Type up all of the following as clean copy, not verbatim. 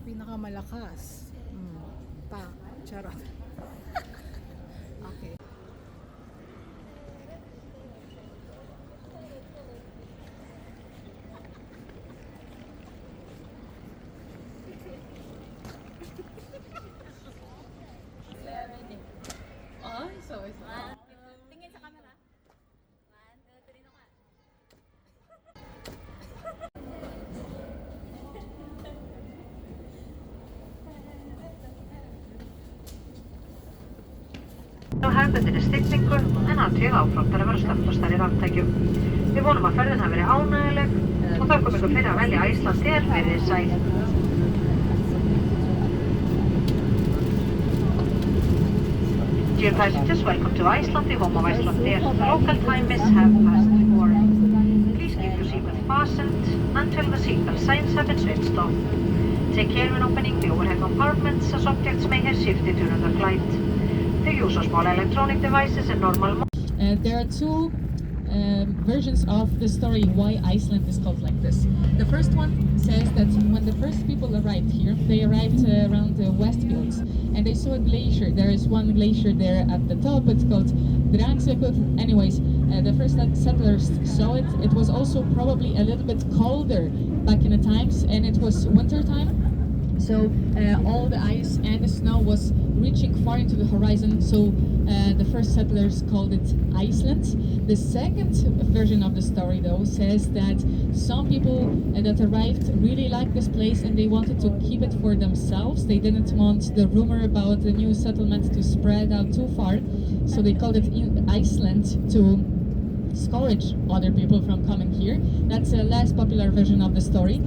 pinakamalakas. Charot. Okay. Tingin sa camera. 1, 2, 3 na ka. Á hefðbundinni stillingu en athugið áflottar að vera slökkt á stærri raftækjum. Við vonum að ferðin hafi verið ánægjuleg og þökkum ykkur fyrir að velja Iceland February verið sæl. Dear passengers, welcome to Iceland, the home of Iceland Air. The local time is 4:30. Please keep your seatbelt fastened until the seatbelt signs have been switched off. Take care when opening the overhead compartments as objects may have shifted during the flight. The use of small electronic devices in normal mode. There are two versions of the story why Iceland is called like this. The first one says that when the first people arrived here, they arrived around the Westfields and they saw a glacier. There is one glacier there at the top, it's called Drangsjökull. Anyways, the first settlers saw it. It was also probably a little bit colder back in the times and it was winter time. So all the ice and the snow was reaching far into the horizon, so the first settlers called it Iceland. The second version of the story though says that some people that arrived really liked this place and they wanted to keep it for themselves. They didn't want the rumor about the new settlement to spread out too far, so they called it Iceland to discourage other people from coming here. That's a less popular version of the story.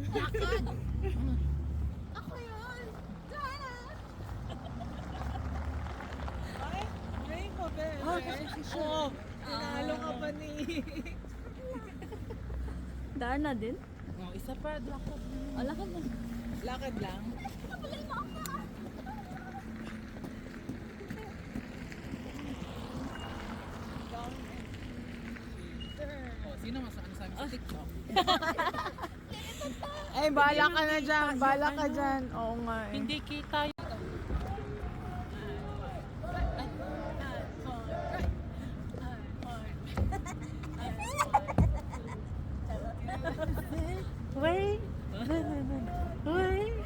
Lakad! Ako yun! Dana! Ay, ko, bebe. Oo, tinalo ka pa ni... Dana din? Oh, isa pa, lakad. Lakad na. Lakad lang. Kapalay mo ako! Sino mas ano sabi sa TikTok? Ay, bala ka na dyan. Bala ka dyan. Oo nga eh. Hindi kita Wait! Wait!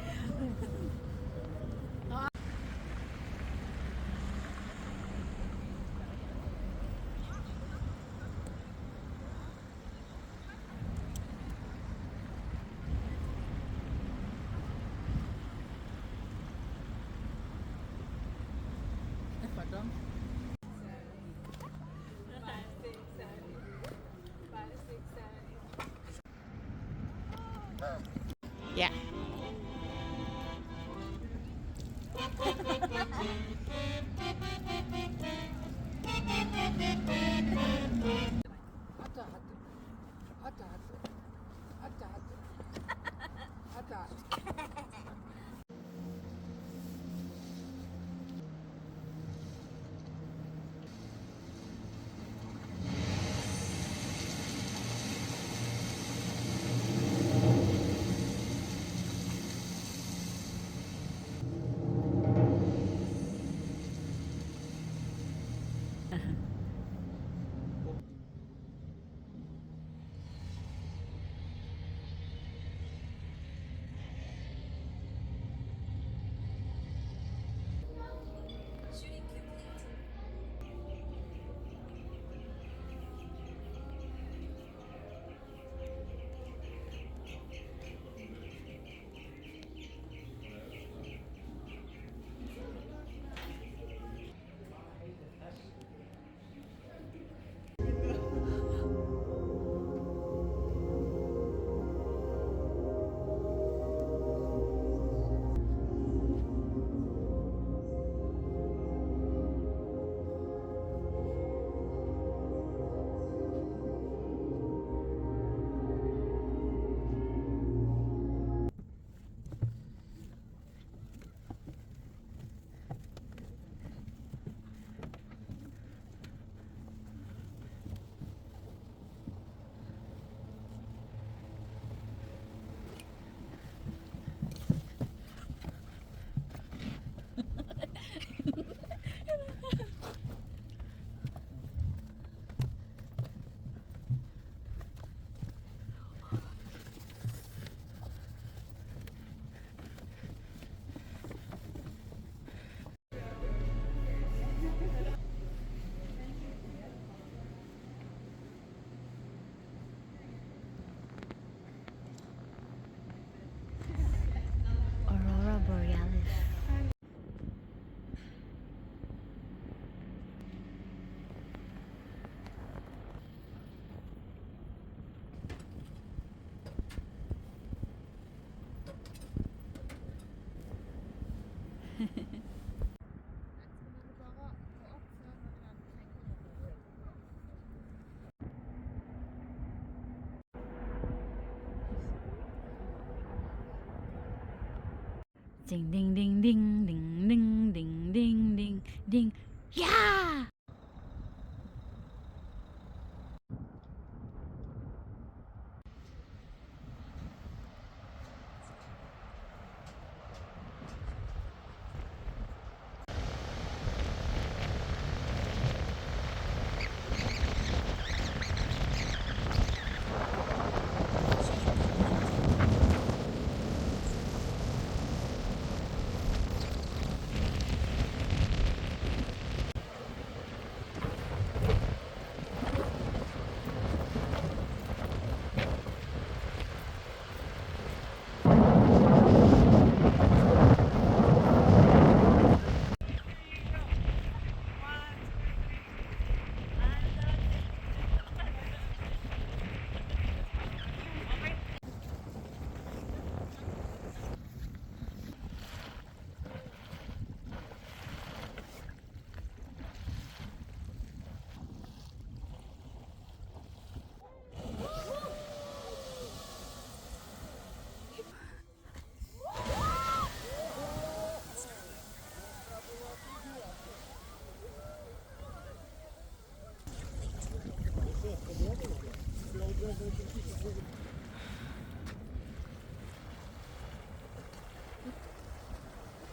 Ding ding ding ding ding ding ding ding ding ding. Yeah!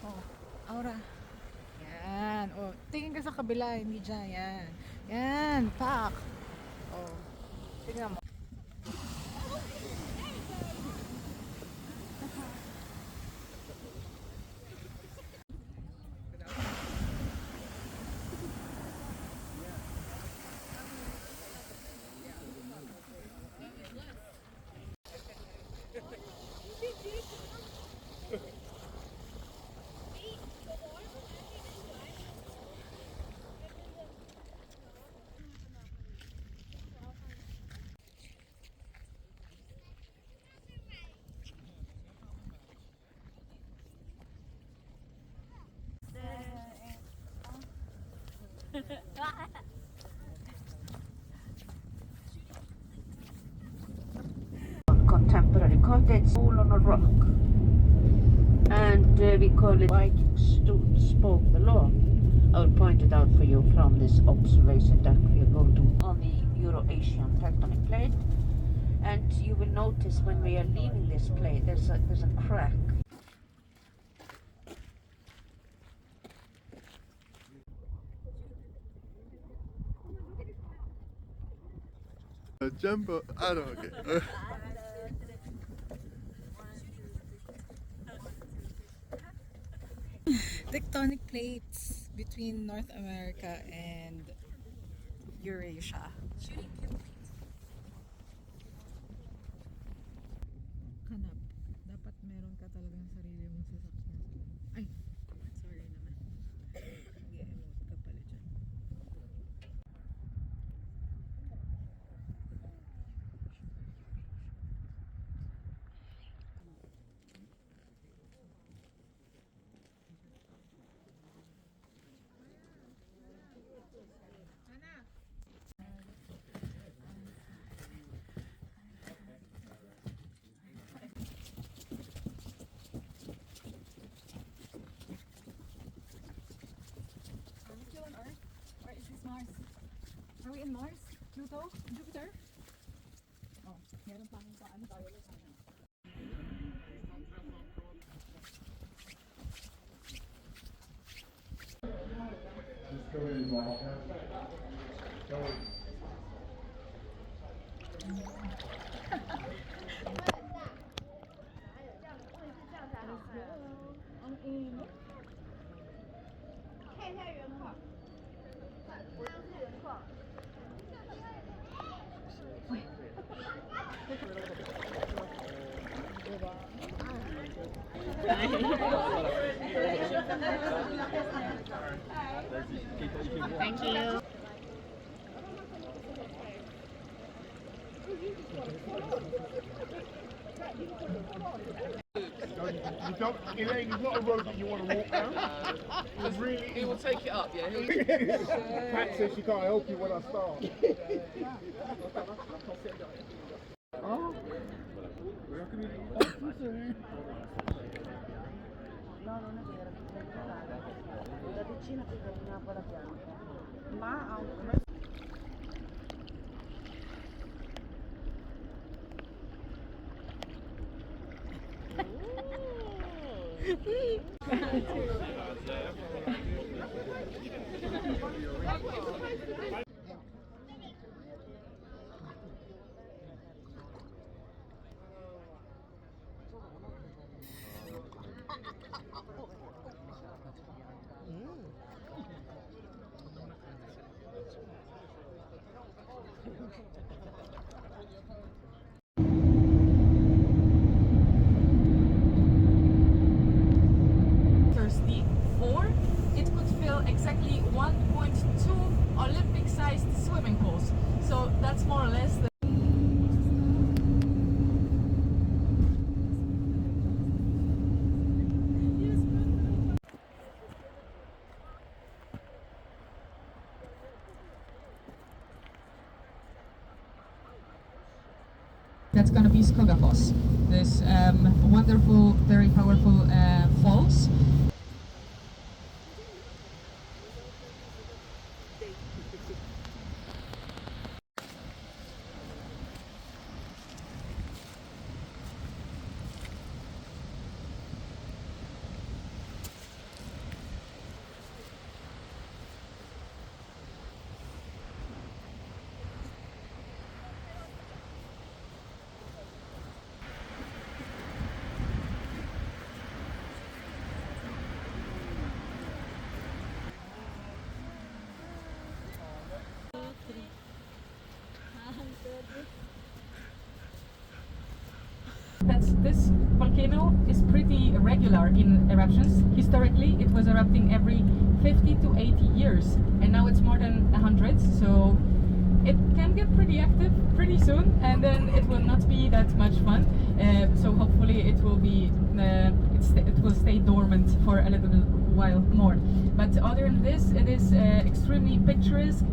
Oh, Aura. Yan. Oh, tingin ka sa kabila, hindi dyan. Yan. Yan, pak. Oh, tingnan mo. Contemporary cottage all on a rock, and we call it Vikings stood spoke the law. I will point it out for you from this observation deck we are going to on the Euro-Asian tectonic plate, and you will notice when we are leaving this plate there's a crack. Jumbo, I don't know. Tectonic plates between North America and Eurasia. Hanap. Dapat meron ka talagang sarili mong sasakyan. Ay, sorry naman. Nag-emote ka pala dyan. Are we in Mars? Pluto? Jupiter? Oh, meron pa kami sa ano tayo ulit sana. Ang init. 看一下原矿，这是原矿。Thank you. You don't, Elaine, it's not a road that you want to walk down. It's really, He will take it up, yeah. Pat says she can't help you when I start. Oh. Thirsty, or it could fill exactly 1.2 Olympic-sized swimming pools. So that's more or less the that's gonna be Skogafoss, this wonderful, very powerful falls. This volcano is pretty regular in eruptions. Historically, it was erupting every 50 to 80 years, and now it's more than 100, so it can get pretty active pretty soon, and then it will not be that much fun. So hopefully it will be it will stay dormant for a little while more. But other than this, it is extremely picturesque.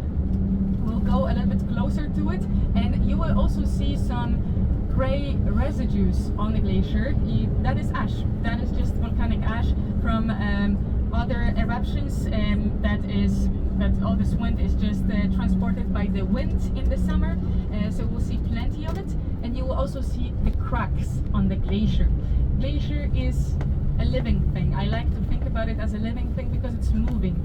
We'll go a little bit closer to it, and you will also see some gray residues on the glacier. That is ash. That is just volcanic ash from other eruptions. That all this wind is just transported by the wind in the summer. So we'll see plenty of it, and you will also see the cracks on the glacier. Glacier is a living thing. I like to think about it as a living thing because it's moving.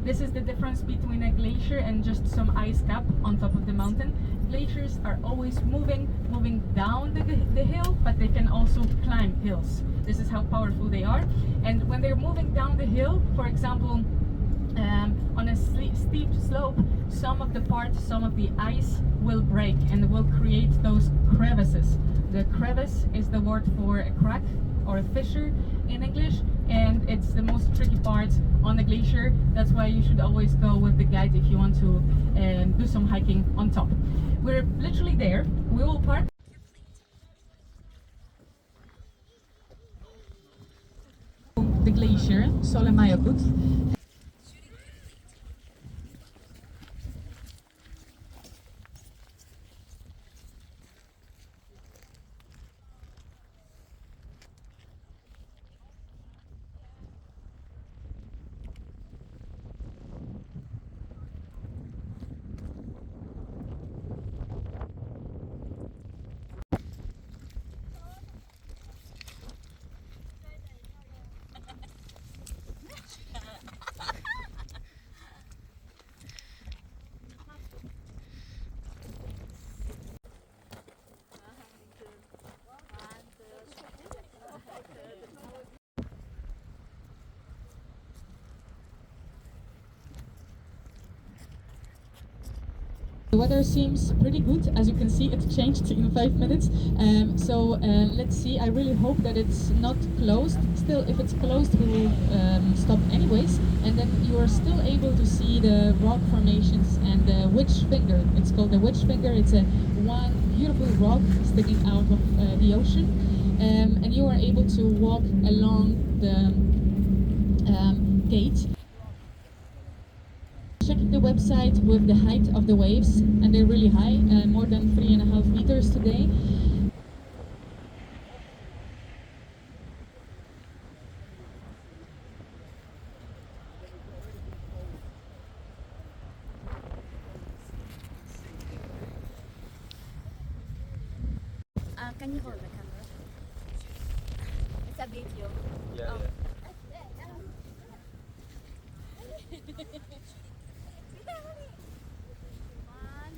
This is the difference between a glacier and just some ice cap on top of the mountain. Glaciers are always moving down the hill, but they can also climb hills. This is how powerful they are. And when they're moving down the hill, for example, on a steep slope, some of the ice will break and will create those crevices. The crevice is the word for a crack or a fissure in English, and it's the most tricky part on the glacier. That's why you should always go with the guide if you want to do some hiking on top. We're literally there. We will park the glacier, Solemayokut. The weather seems pretty good. As you can see, it changed in 5 minutes. Let's see. I really hope that it's not closed. Still, if it's closed, we will stop anyways. And then you are still able to see the rock formations and the witch finger. It's called the witch finger. It's a one beautiful rock sticking out of the ocean. And you are able to walk along the gate. Check the website with the height of the waves, and they're really high, more than 3.5 meters today. Can you hold the camera? It's a video. Yeah, Oh. yeah. One.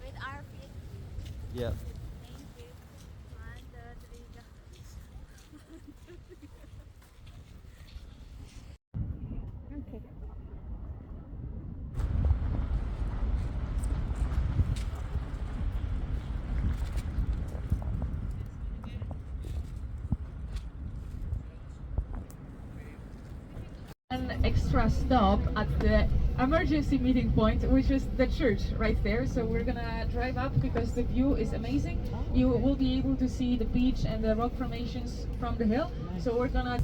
With our feet. Yeah. Thank you. 1, 2, 3, go. Okay. An extra stop at the emergency meeting point, which is the church right there. So we're gonna drive up because the view is amazing. You will be able to see the beach and the rock formations from the hill. So we're gonna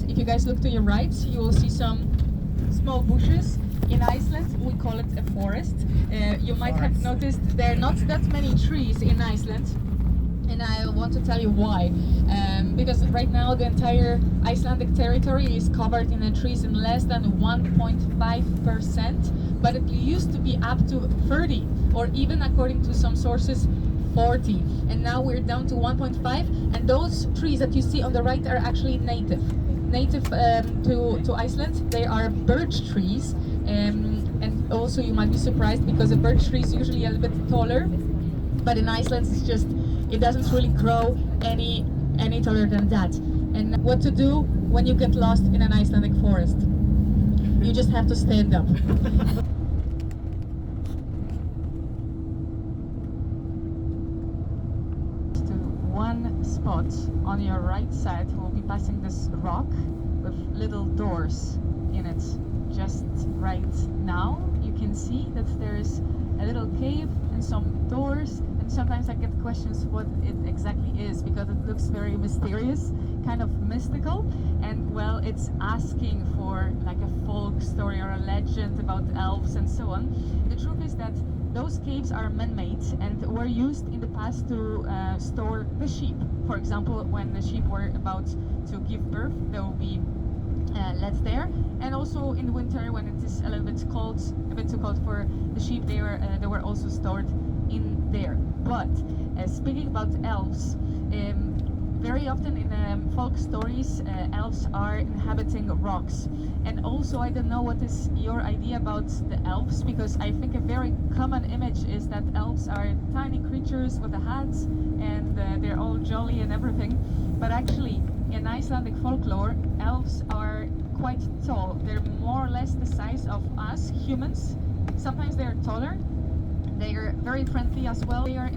if you guys look to your right, you will see some small bushes. In Iceland, we call it a forest. You might have noticed there are not that many trees in Iceland, and I want to tell you why. Because right now the entire Icelandic territory is covered in trees in less than 1.5%, but it used to be up to 30, or even according to some sources, 40. And now we're down to 1.5, and those trees that you see on the right are actually native to Iceland. They are birch trees, and also you might be surprised because a birch tree is usually a little bit taller, but in Iceland it doesn't really grow any taller than that. And what to do when you get lost in an Icelandic forest? You just have to stand up. One spot on your right side, we'll be passing this rock with little doors in it. Just right now you can see that there's a little cave and some doors, and sometimes I get questions what it exactly is because it looks very mysterious, kind of mystical, and well, it's asking for like a folk story or a legend about elves and so on. The truth is that those caves are man-made and were used in the past to store the sheep. For example, when the sheep were about to give birth, they will be let there, and also in the winter when it is a little bit cold, a bit too cold for the sheep, they were also stored in there. But speaking about elves, very often in folk stories, elves are inhabiting rocks. And also, I don't know what is your idea about the elves, because I think a very common image is that elves are tiny creatures with a hat and they're all jolly and everything. But actually, in Icelandic folklore, elves are quite tall. They're more or less the size of us humans. Sometimes they're taller. They are very friendly as well. They are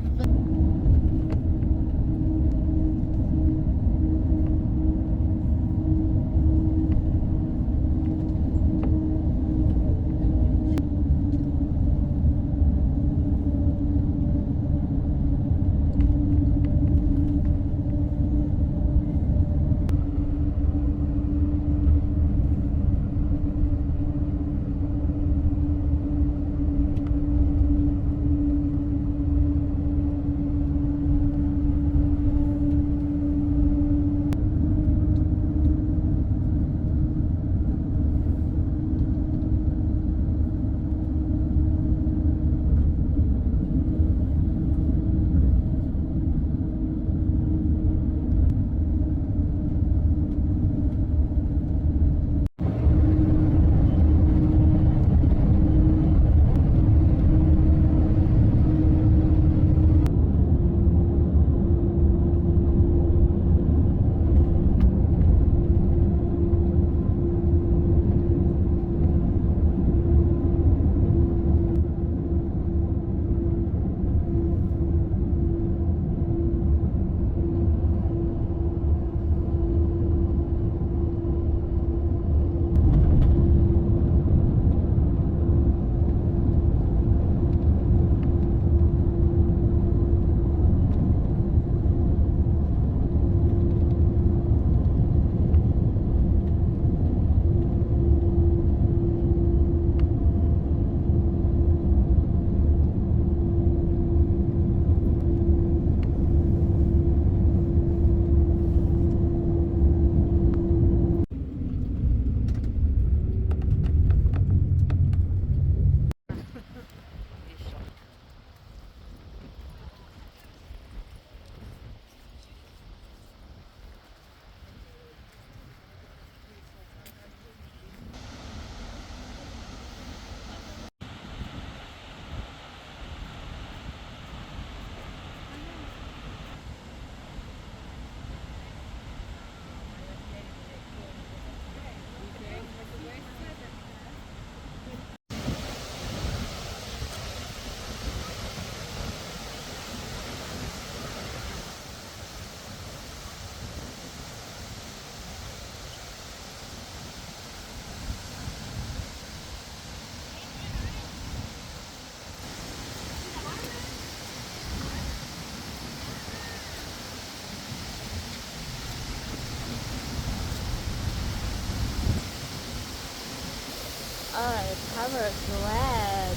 Oh, it covers red.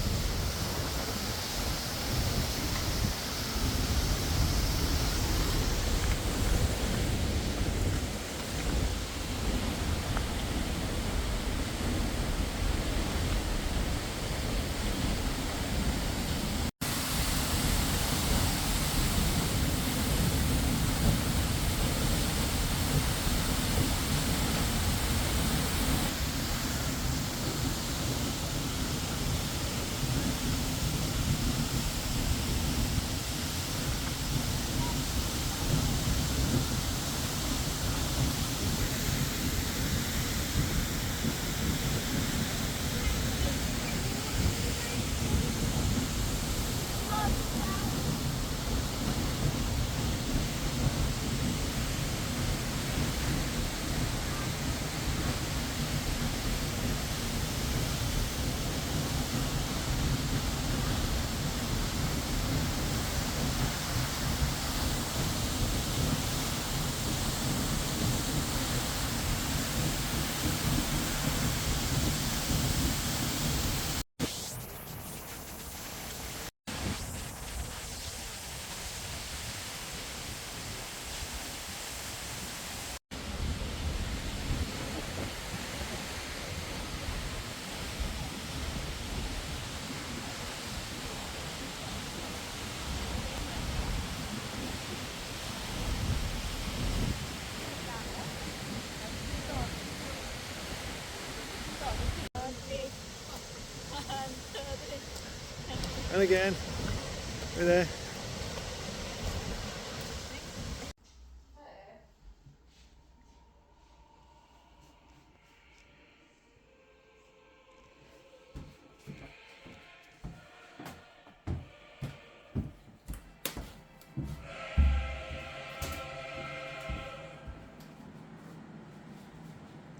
And again. We're there.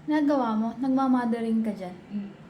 Nagawa mo? Nagmamathering ka dyan?